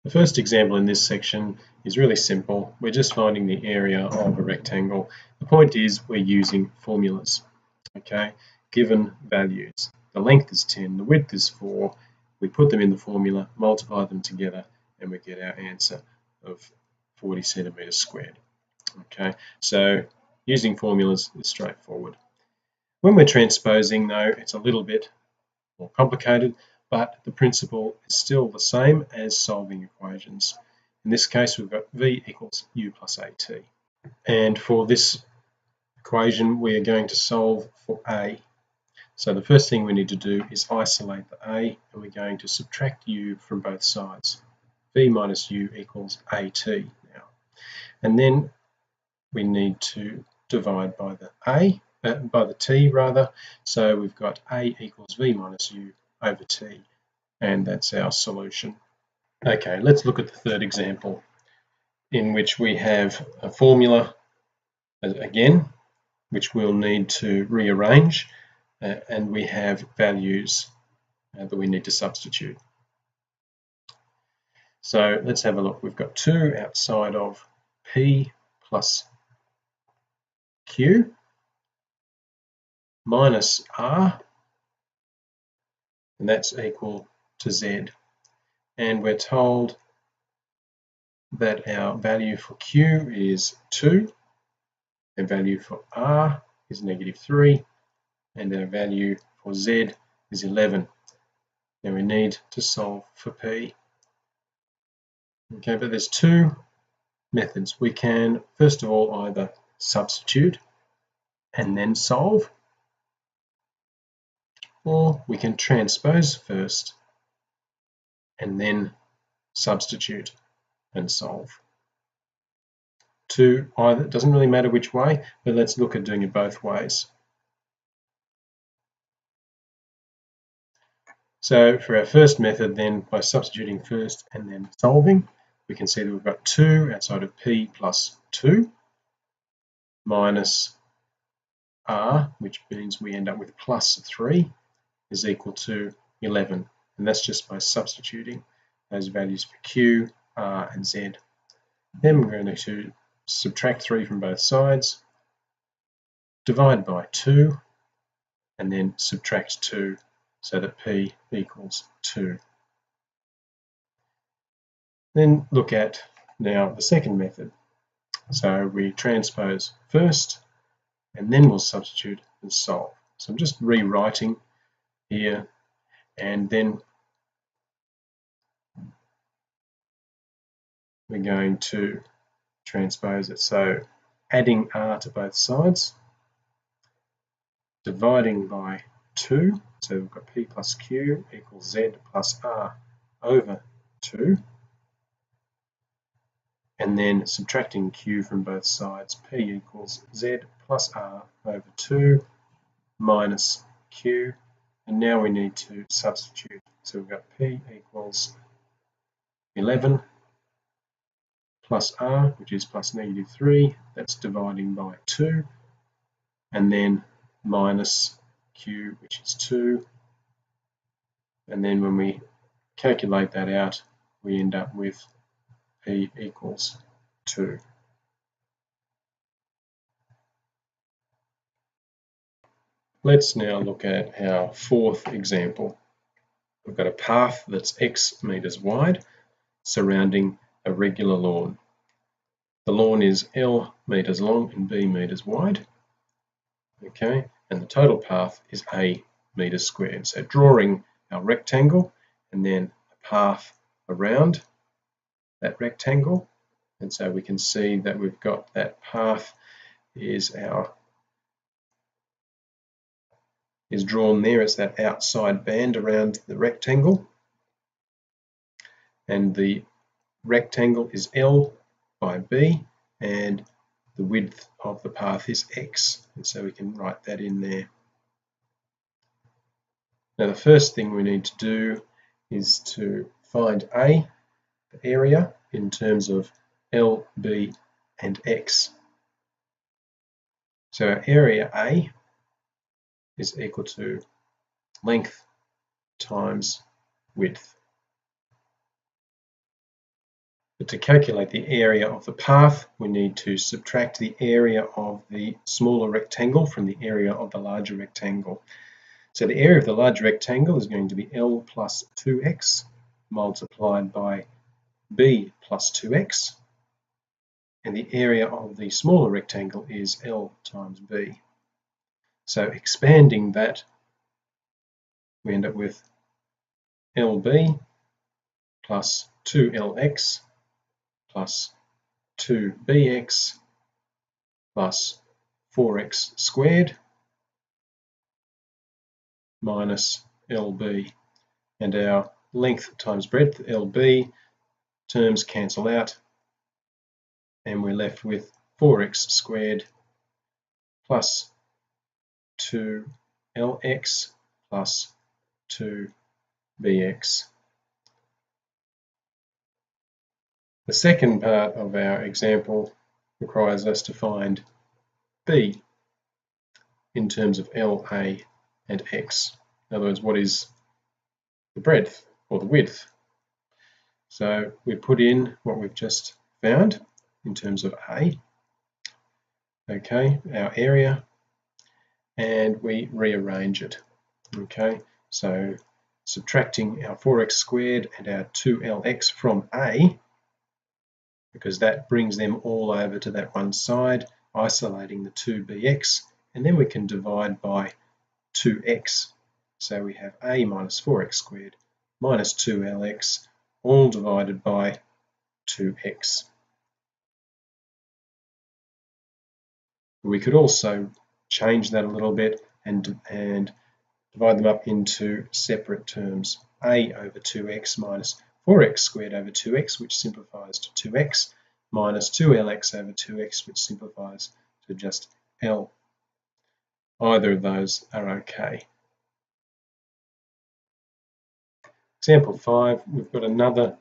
The first example in this section is really simple. We're just finding the area of a rectangle. The point is we're using formulas, okay? Given values. The length is 10, the width is 4. We put them in the formula, multiply them together, and we get our answer of 40 centimeters squared. Okay, so using formulas is straightforward. When we're transposing, though, it's a little bit more complicated, but the principle is still the same as solving equations. In this case, we've got v equals u plus at. And for this equation, we are going to solve for a. So the first thing we need to do is isolate the a, and we're going to subtract u from both sides. V minus u equals at now. And then we need to divide by the t rather. So we've got a equals v minus u over t, and that's our solution. Okay, let's look at the third example, in which we have a formula again, which we'll need to rearrange, and we have values that we need to substitute. So let's have a look. We've got 2 outside of p plus q minus r, and that's equal to z. And we're told that our value for q is 2, and value for r is -3, and our value for z is 11. Now we need to solve for p. Okay, but there's two methods. We can first of all either substitute and then solve, or we can transpose first and then substitute and solve. Either, it doesn't really matter which way, but let's look at doing it both ways. So for our first method then, by substituting first and then solving, we can see that we've got 2 outside of p plus 2 minus r, which means we end up with plus 3, is equal to 11. And that's just by substituting those values for q, r, and z. Then we're going to subtract 3 from both sides, divide by 2, and then subtract 2 so that p equals 2. Then look at now the second method. So we transpose first, and then we'll substitute and solve. So I'm just rewriting here, and then we're going to transpose it. So adding r to both sides, dividing by 2, so we've got p plus q equals z plus r over 2, and then subtracting q from both sides, p equals z plus r over 2 minus q, and now we need to substitute. So we've got p equals 11 plus r, which is plus -3, that's dividing by 2, and then minus q, which is 2, and then when we calculate that out, we end up with p equals 2. Let's now look at our fourth example. We've got a path that's x meters wide surrounding a regular lawn. The lawn is L meters long and B meters wide. Okay, and the total path is A meters squared. So drawing our rectangle and then a path around that rectangle, and so we can see that we've got that path is drawn there as that outside band around the rectangle, and the rectangle is L by B, and the width of the path is x, and so we can write that in there. Now the first thing we need to do is to find A, the area, in terms of L, B, and x. So our area A is equal to length times width. But to calculate the area of the path, we need to subtract the area of the smaller rectangle from the area of the larger rectangle. So the area of the large rectangle is going to be L plus 2x multiplied by B plus 2x, and the area of the smaller rectangle is L times B. So expanding that, we end up with LB plus 2LX plus 2BX plus 4x squared minus LB, and our length times breadth, LB, terms cancel out, and we're left with 4x squared plus 2LX plus 2BX. The second part of our example requires us to find B in terms of LA and X. In other words, what is the breadth or the width? So we put in what we've just found in terms of A, okay, our area, and we rearrange it, okay. So subtracting our 4x squared and our 2LX from A, because that brings them all over to that one side, isolating the 2bx, and then we can divide by 2x. So we have a minus 4x squared minus 2lx, all divided by 2x. We could also change that a little bit and divide them up into separate terms. A over 2x minus 4x squared over 2x, which simplifies to 2x, minus 2lx over 2x, which simplifies to just L. Either of those are okay. Example 5, we've got another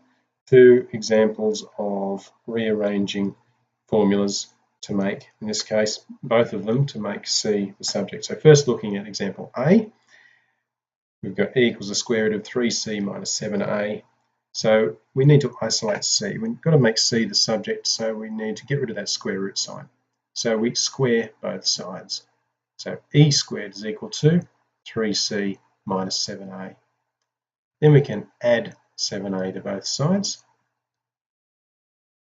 two examples of rearranging formulas to make, in this case, both of them to make C the subject. So first looking at example A, we've got E equals the square root of 3C minus 7A. So we need to isolate C. We've got to make C the subject, so we need to get rid of that square root sign. So we square both sides. So E squared is equal to 3C minus 7A. Then we can add 7A to both sides.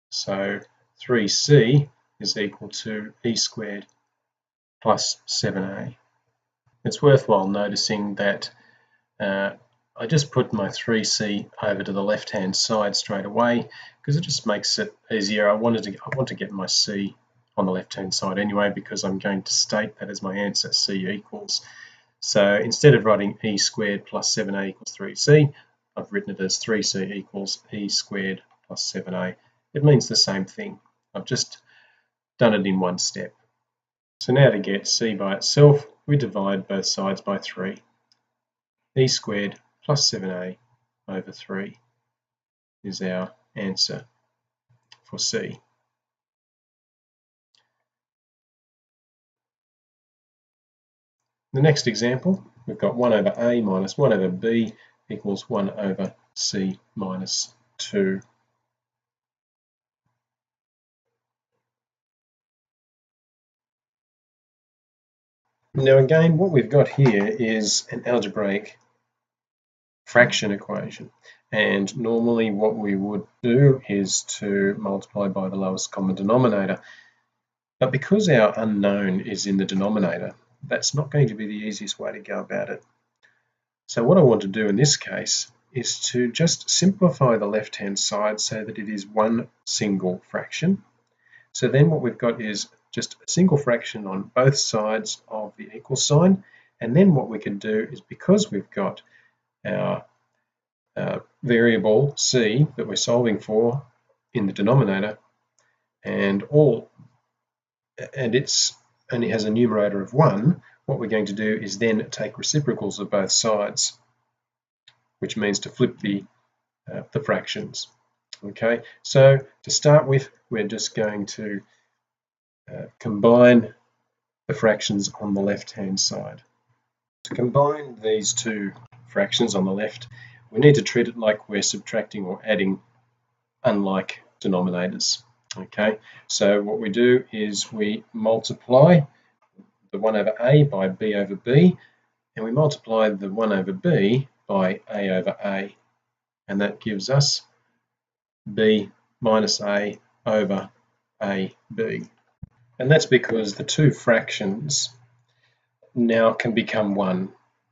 So 3C is equal to E squared plus 7A. It's worthwhile noticing that I just put my 3C over to the left-hand side straight away because it just makes it easier. I want to get my C on the left-hand side anyway, because I'm going to state that as my answer, C equals. So instead of writing E squared plus 7A equals 3C, I've written it as 3C equals E squared plus 7A. It means the same thing. I've just done it in one step. So now to get C by itself, we divide both sides by 3. E squared plus 7A over 3 is our answer for C. The next example, we've got 1 over A minus 1 over B equals 1 over C minus 2. Now again, what we've got here is an algebraic fraction equation, and normally what we would do is to multiply by the lowest common denominator, but because our unknown is in the denominator, that's not going to be the easiest way to go about it. So what I want to do in this case is to just simplify the left-hand side so that it is one single fraction. So then what we've got is just a single fraction on both sides of the equal sign, and then what we can do is, because we've got our variable C that we're solving for in the denominator, and it's only has a numerator of 1, what we're going to do is then take reciprocals of both sides, which means to flip the fractions. Okay, so to start with, we're just going to combine the fractions on the left-hand side. To combine these two fractions on the left, we need to treat it like we're subtracting or adding, unlike denominators. Okay, so what we do is we multiply the 1 over a by b over b, and we multiply the 1 over b by a over a, and that gives us b minus a over ab. And that's because the two fractions now can become 1,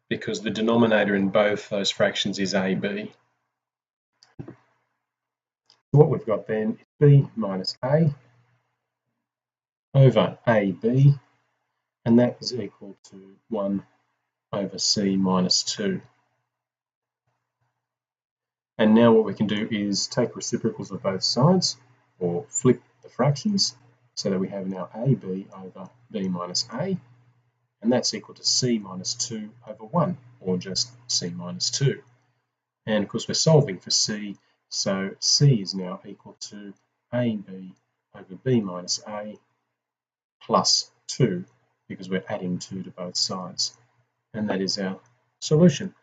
because the denominator in both those fractions is ab. What we've got then is b minus a over ab, and that is equal to 1 over c minus 2. And now what we can do is take reciprocals of both sides, or flip the fractions, so that we have now ab over b minus a, and that's equal to c minus 2 over 1, or just c minus 2. And of course we're solving for c, so c is now equal to ab over b minus a plus 2, because we're adding 2 to both sides. And that is our solution.